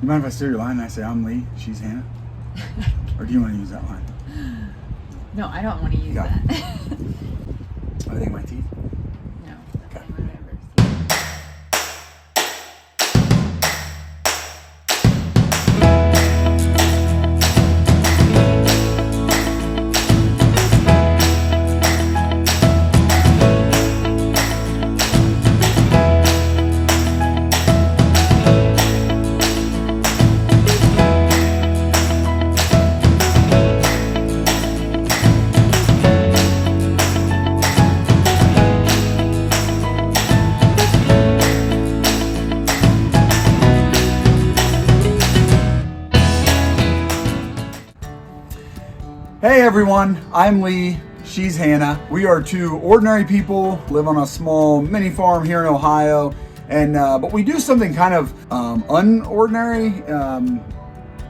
You mind if I steal your line and I say, I'm Lee, she's Hannah? Or do you want to use that line? No, I don't want to use Yeah. that. Are they my teeth? No. Okay. Hey everyone, I'm Lee, she's Hannah. We are two ordinary people, live on a small mini farm here in Ohio, and but we do something kind of unordinary,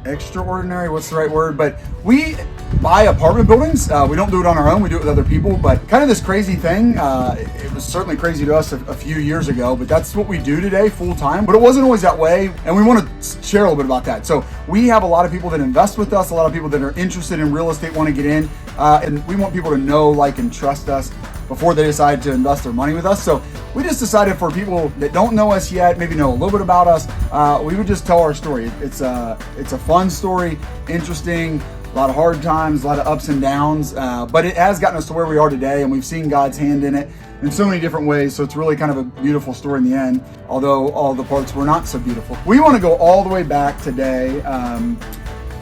extraordinary, what's the right word? But we buy apartment buildings. We don't do it on our own, we do it with other people, but kind of this crazy thing. It was certainly crazy to us a few years ago, but that's what we do today full time. But it wasn't always that way, and we want to share a little bit about that. So we have a lot of people that invest with us, a lot of people that are interested in real estate, want to get in, and we want people to know, like, and trust us before they decide to invest their money with us. So we just decided for people that don't know us yet, maybe know a little bit about us, we would just tell our story. It's a fun story, interesting, a lot of hard times, a lot of ups and downs, but it has gotten us to where we are today, and we've seen God's hand in it in so many different ways. So it's really kind of a beautiful story in the end, although all the parts were not so beautiful. We want to go all the way back today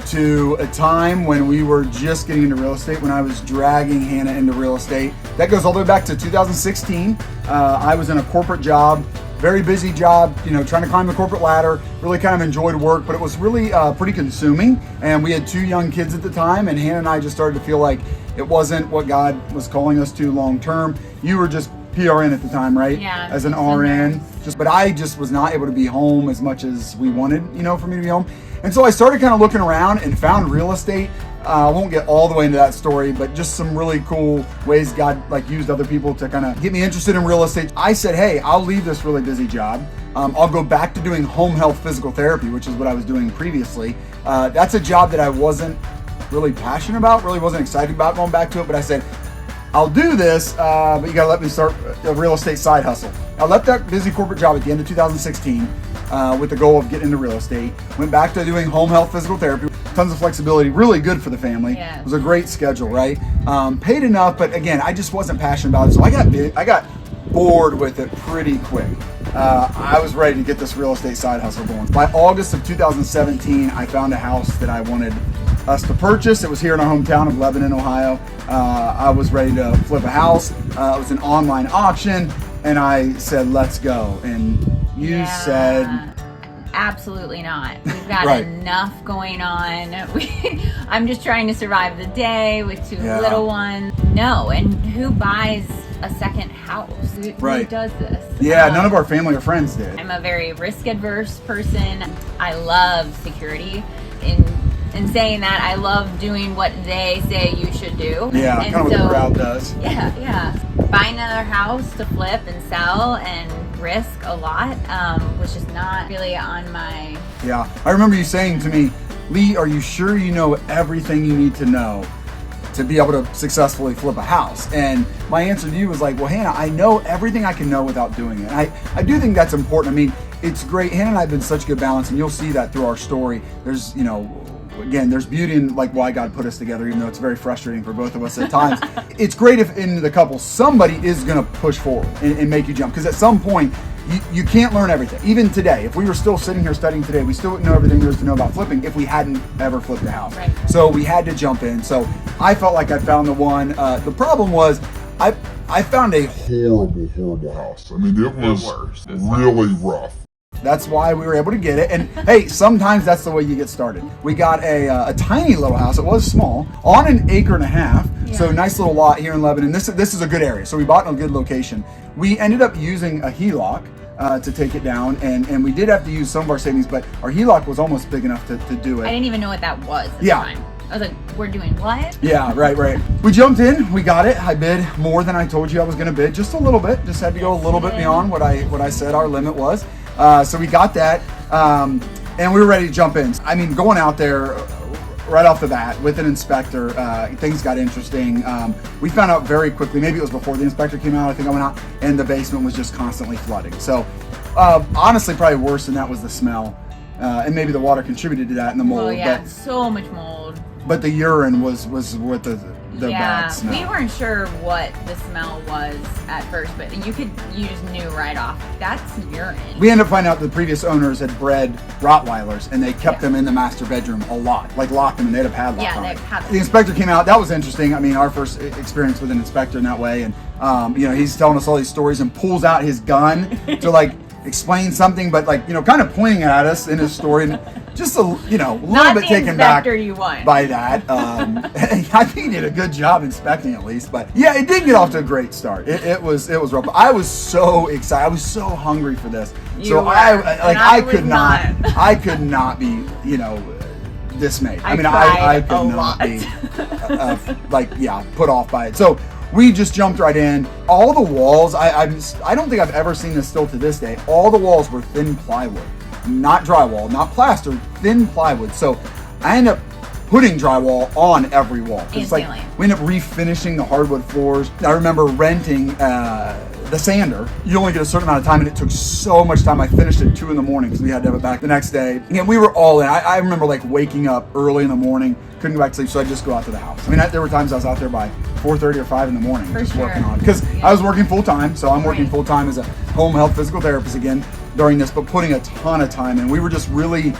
to a time when we were just getting into real estate, when I was dragging Hannah into real estate. That goes all the way back to 2016. I was in a corporate job, very busy job, trying to climb the corporate ladder, really kind of enjoyed work, but it was really pretty consuming. And we had two young kids at the time, and Hannah and I just started to feel like it wasn't what God was calling us to long term. You were just PRN at the time, right? Yeah. As an RN. But I just was not able to be home as much as we wanted, for me to be home. And so I started kind of looking around and found real estate. I won't get all the way into that story, but just some really cool ways God used other people to kind of get me interested in real estate. I said, hey, I'll leave this really busy job. I'll go back to doing home health physical therapy, which is what I was doing previously. That's a job that I wasn't really passionate about, really wasn't excited about going back to it, but I said, I'll do this, but you gotta let me start a real estate side hustle. I left that busy corporate job at the end of 2016 with the goal of getting into real estate. Went back to doing home health physical therapy. Tons of flexibility, really good for the family. Yeah. It was a great schedule, right? Paid enough, but again, I just wasn't passionate about it. So I got bored with it pretty quick. I was ready to get this real estate side hustle going. By August of 2017, I found a house that I wanted us to purchase. It was here in our hometown of Lebanon, Ohio. I was ready to flip a house. It was an online auction, and I said, let's go. And you said... Absolutely not. We've got Right. enough going on. I'm just trying to survive the day with two little ones. No, and who buys a second house? Who does this? Yeah, none of our family or friends did. I'm a very risk-adverse person. I love security. In saying that, I love doing what they say you should do. Yeah, and kind of what the crowd does. Yeah. Buying another house to flip and sell and risk a lot, which is not really on my... Yeah, I remember you saying to me, Lee, are you sure you know everything you need to know to be able to successfully flip a house? And my answer to you was like, well, Hannah, I know everything I can know without doing it. And I do think that's important. I mean, it's great. Hannah and I have been such a good balance, and you'll see that through our story. There's, again, there's beauty in why God put us together, even though it's very frustrating for both of us at times. It's great if in the couple, somebody is going to push forward and make you jump. Because at some point, you can't learn everything. Even today, if we were still sitting here studying today, we still wouldn't know everything there is to know about flipping if we hadn't ever flipped a house. Right. So we had to jump in. So I felt like I found the one. The problem was I found a horrible house. I mean, it was really rough. That's why we were able to get it. And hey, sometimes that's the way you get started. We got a tiny little house. It was small, on an acre and a half. Yeah. So nice little lot here in Lebanon. This is a good area. So we bought in a good location. We ended up using a HELOC to take it down, and we did have to use some of our savings, but our HELOC was almost big enough to do it. I didn't even know what that was at the time. I was like, we're doing what? Yeah, right. We jumped in, we got it. I bid more than I told you I was gonna bid, just a little bit. Just had to go a little bit beyond what I said our limit was. So we got that. and we were ready to jump in. I mean, going out there right off the bat with an inspector, things got interesting. We found out very quickly, maybe it was before the inspector came out, I think I went out, and the basement was just constantly flooding. So honestly, probably worse than that was the smell. And maybe the water contributed to that and the mold. Well, yeah, so much mold. But the urine was what the bad smell. We weren't sure what the smell was at first, but you just knew right off, that's urine. We ended up finding out the previous owners had bred Rottweilers, and they kept them in the master bedroom a lot, like locked them, and they had a padlock on it. The inspector came out. That was interesting. I mean, our first experience with an inspector in that way, and he's telling us all these stories and pulls out his gun to like explain something, but like kind of pointing at us in his story, and just a little bit taken back by that. I think he did a good job inspecting at least, but yeah, it did get off to a great start. It was rough. I was so excited. I was so hungry for this. I could not be dismayed. I could not be put off by it. So we just jumped right in. All the walls, I don't think I've ever seen this still to this day. All the walls were thin plywood, not drywall, not plaster, thin plywood. So I ended up putting drywall on every wall. It's like we ended up refinishing the hardwood floors. I remember renting the sander. You only get a certain amount of time, and it took so much time. I finished at 2 a.m. because we had to have it back the next day. And we were all in. I remember like waking up early in the morning, couldn't go back to sleep, so I'd just go out to the house. I mean, there were times I was out there by 4:30 or 5 in the morning working on it. Because I was working full time, so I'm working full time as a home health physical therapist again during this, but putting a ton of time in. We were just really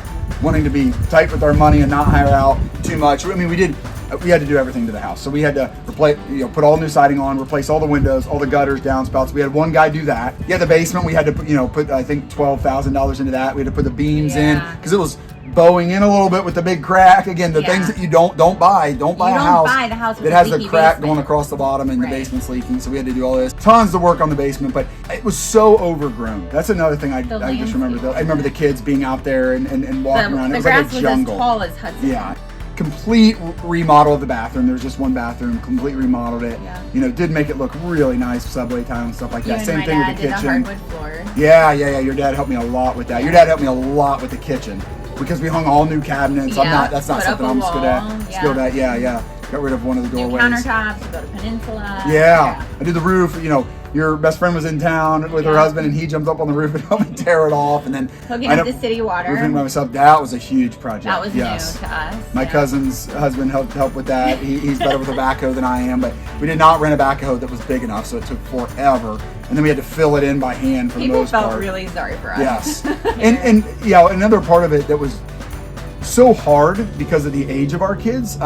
wanting to be tight with our money and not hire out too much. I mean, we had to do everything to the house. So we had to replace, put all new siding on, replace all the windows, all the gutters, downspouts. We had one guy do that. Yeah, the basement, we had to put I think $12,000 into that. We had to put the beams in because it was bowing in a little bit with the big crack. Again, the things that you don't buy. Don't buy a house that has the crack going across the bottom and the basement's leaking. So we had to do all this. Tons of work on the basement, but it was so overgrown. That's another thing I just remember. I remember the kids being out there and walking around. It was like a jungle. The grass was as tall as Hudson. Yeah. Complete remodel of the bathroom. There was just one bathroom. Completely remodeled it. Yeah. Did make it look really nice. Subway time and stuff like that. Same thing with the kitchen. The hardwood floor. Yeah. Your dad helped me a lot with that. Your dad helped me a lot with the kitchen because we hung all new cabinets. That's not something I'm skilled at. Yeah. Got rid of one of the doorways. New countertops. We built a peninsula. Yeah. I did the roof. Your best friend was in town with her husband, and he jumped up on the roof and helped me tear it off. And then hooking up the city water. Roofing by myself. That was a huge project. That was new to us. My cousin's husband helped with that. He's better with a backhoe than I am, but we did not rent a backhoe that was big enough, so it took forever. And then we had to fill it in by hand for the most part. People felt really sorry for us. Yes. and another part of it that was so hard because of the age of our kids,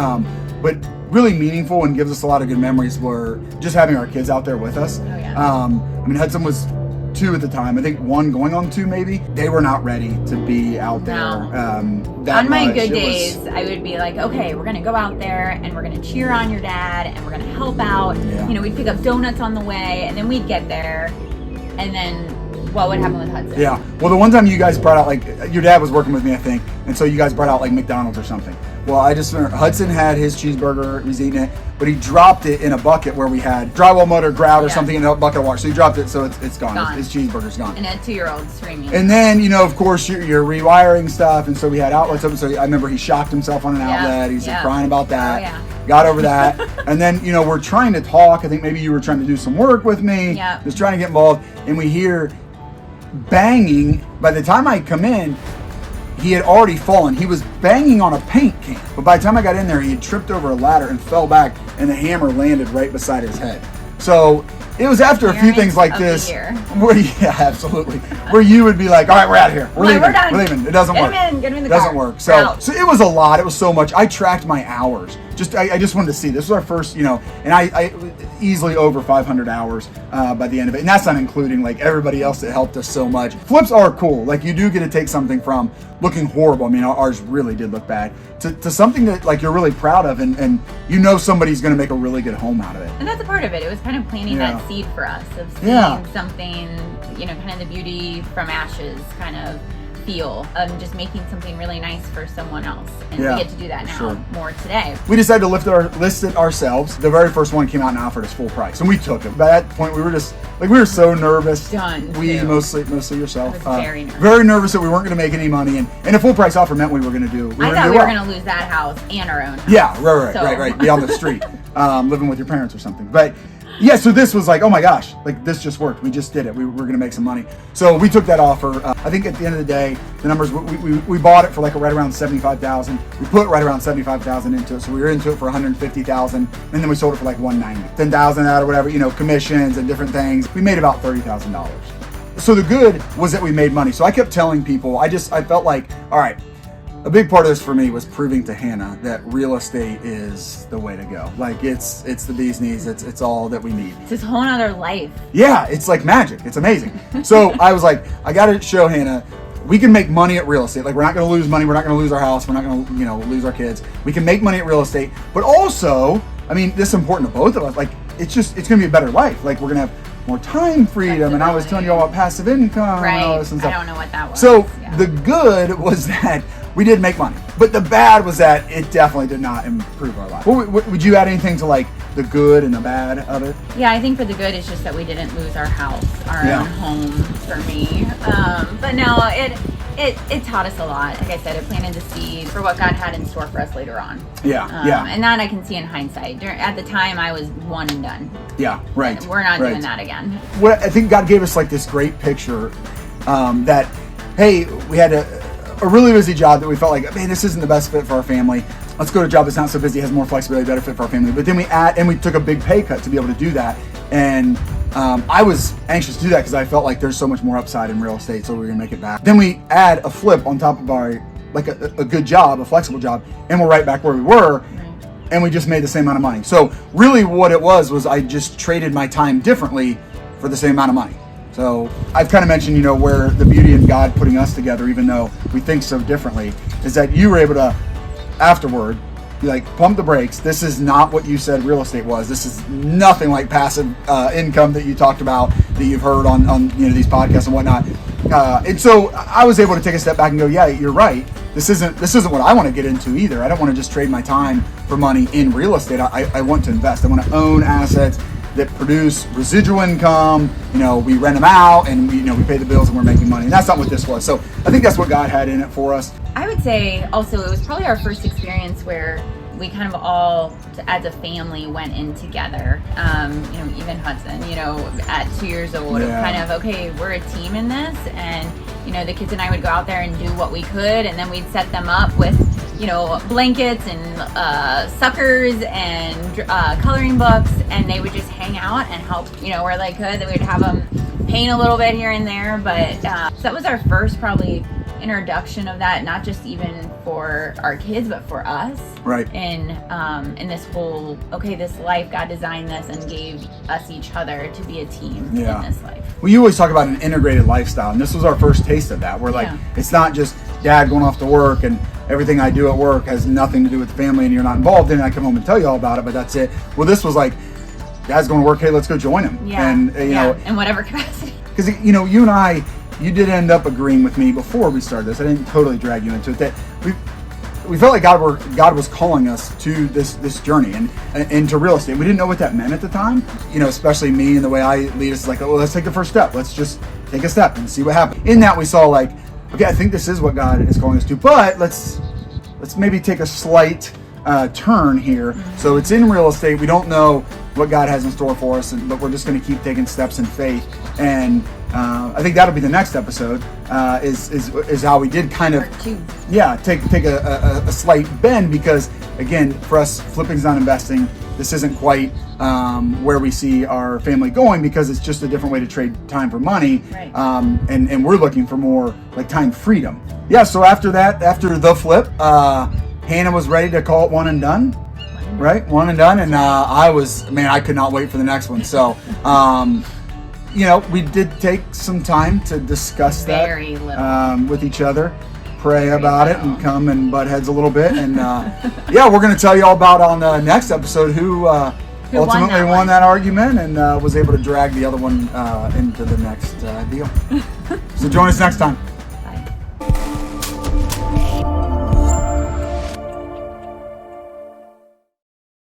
but really meaningful and gives us a lot of good memories were just having our kids out there with us. Hudson was 2 at the time. I think 1 going on 2 maybe. They were not ready to be out there. On my good days, I would be like, okay, we're going to go out there and we're going to cheer on your dad and we're going to help out. Yeah. We'd pick up donuts on the way, and then we'd get there, and then what would happen with Hudson? Yeah. Well, the one time you guys brought out, your dad was working with me, I think, and so you guys brought out McDonald's or something. Well, I just remember Hudson had his cheeseburger, he was eating it, but he dropped it in a bucket where we had drywall mud or grout or something in a bucket of water. So he dropped it, so it's gone. His cheeseburger's gone. And a 2-year-old screaming. And then, of course, you're rewiring stuff, and so we had outlets open. So I remember he shocked himself on an outlet. He's crying about that. Oh, yeah. Got over that. And then, we're trying to talk. I think maybe you were trying to do some work with me. Yeah. Just trying to get involved. And we hear banging. By the time I come in, he had already fallen. He was banging on a paint can. But by the time I got in there, he had tripped over a ladder and fell back, and the hammer landed right beside his head. So it was after a few things like this. Absolutely. Where you would be like, all right, we're out of here. We're leaving. It doesn't work. Get him in the car. It doesn't work. So it was a lot. It was so much. I tracked my hours. I just wanted to see. This was our first, and I easily over 500 hours by the end of it. And that's not including everybody else that helped us so much. Flips are cool. You do get to take something from looking horrible. Ours really did look bad to something that you're really proud of, and somebody's going to make a really good home out of it. And that's a part of it. It was kind of planting that seed for us of seeing something, kind of the beauty from ashes kind of feel of just making something really nice for someone else. And Yeah, we get to do that now more today. We decided to list it ourselves. The very first one came out and offered us full price, and we took it. By that point, we were just like, we were so nervous. Mostly yourself. I was very nervous. Very nervous that we weren't going to make any money, and a full price offer meant we were going to do. I thought we were going to lose that house and our own house. Yeah, right. Be on the street, living with your parents or something. But yeah, so this was like, oh my gosh, like this just worked. We just did it. We were going to make some money. So we took that offer. I think at the end of the day, the numbers, we bought it for like right around $75,000. We put right around $75,000 into it. So we were into it for $150,000, and then we sold it for like $190,000, $10,000 out or whatever, commissions and different things. We made about $30,000. So the good was that we made money. So I kept telling people, I felt like, all right, a big part of this for me was proving to Hannah that real estate is the way to go. Like it's the bee's knees. It's all that we need. It's this whole other life. Yeah, it's like magic. It's amazing. So I was like, I got to show Hannah we can make money at real estate. Like we're not going to lose money. We're not going to lose our house. We're not going to lose our kids. We can make money at real estate. But also, I mean, this is important to both of us. Like it's going to be a better life. Like we're going to have more time freedom. And I was telling you all about passive income and all this and stuff. I don't know what that was. So the good was that we did make money, but the bad was that it definitely did not improve our life. Would you add anything to like the good and the bad of it? Yeah, I think for the good it's just that we didn't lose our house, our own home for me. But no, it taught us a lot. Like I said, it planted the seed for what God had in store for us later on. Yeah. And that I can see in hindsight. At the time, I was one and done. Yeah, right. We're not doing that again. What I think God gave us like this great picture that, hey, we had a really busy job that we felt like, man, this isn't the best fit for our family. Let's go to a job that's not so busy, has more flexibility, better fit for our family. But then we took a big pay cut to be able to do that. And I was anxious to do that because I felt like there's so much more upside in real estate, so we were gonna make it back. Then we add a flip on top of our, like a good job, a flexible job, and we're right back where we were. And we just made the same amount of money. So really what it was I just traded my time differently for the same amount of money. So I've kind of mentioned, where the beauty in God putting us together, even though we think so differently, is that you were able to, afterward, be like, pump the brakes. This is not what you said real estate was. This is nothing like passive income that you talked about, that you've heard on these podcasts and whatnot. And so I was able to take a step back and go, yeah, you're right. This isn't what I want to get into either. I don't want to just trade my time for money in real estate. I want to invest. I want to own assets that produce residual income. We rent them out and we pay the bills and we're making money. And that's not what this was. So I think that's what God had in it for us. I would say also it was probably our first experience where we kind of all, as a family, went in together. Even Hudson, at 2 years old, kind of, okay, we're a team in this. And, the kids and I would go out there and do what we could. And then we'd set them up with, blankets and suckers and coloring books. And they would just hang out and help, where they could. Then we'd have them paint a little bit here and there. But so that was our first probably introduction of that, not just even for our kids but for us, right? In this whole, this life, God designed this and gave us each other to be a team in this life. Well, you always talk about an integrated lifestyle, and this was our first taste of that. We're like, it's not just dad going off to work and everything I do at work has nothing to do with the family and you're not involved in it. I come home and tell you all about it, but that's it. Well, this was like, dad's going to work, hey, let's go join him. And in whatever capacity, because you and I, you did end up agreeing with me before we started this. I didn't totally drag you into it. That we felt like God was calling us to this journey and into real estate. We didn't know what that meant at the time. Especially me and the way I lead us, like, let's take the first step. Let's just take a step and see what happens. In that, we saw like, okay, I think this is what God is calling us to, but let's maybe take a slight turn here. So it's in real estate. We don't know what God has in store for us, but we're just going to keep taking steps in faith. And I think that'll be the next episode. Is how we did kind of take a slight bend, because again, for us, flipping's not investing. This isn't quite where we see our family going, because it's just a different way to trade time for money. Right. And we're looking for more like time freedom. Yeah. So after the flip, Hannah was ready to call it one and done. Right, one and done, and I could not wait for the next one. So, we did take some time to discuss that with each other, pray about it, and come and butt heads a little bit. And we're going to tell you all about on the next episode who ultimately won that argument and was able to drag the other one into the next deal. So join us next time.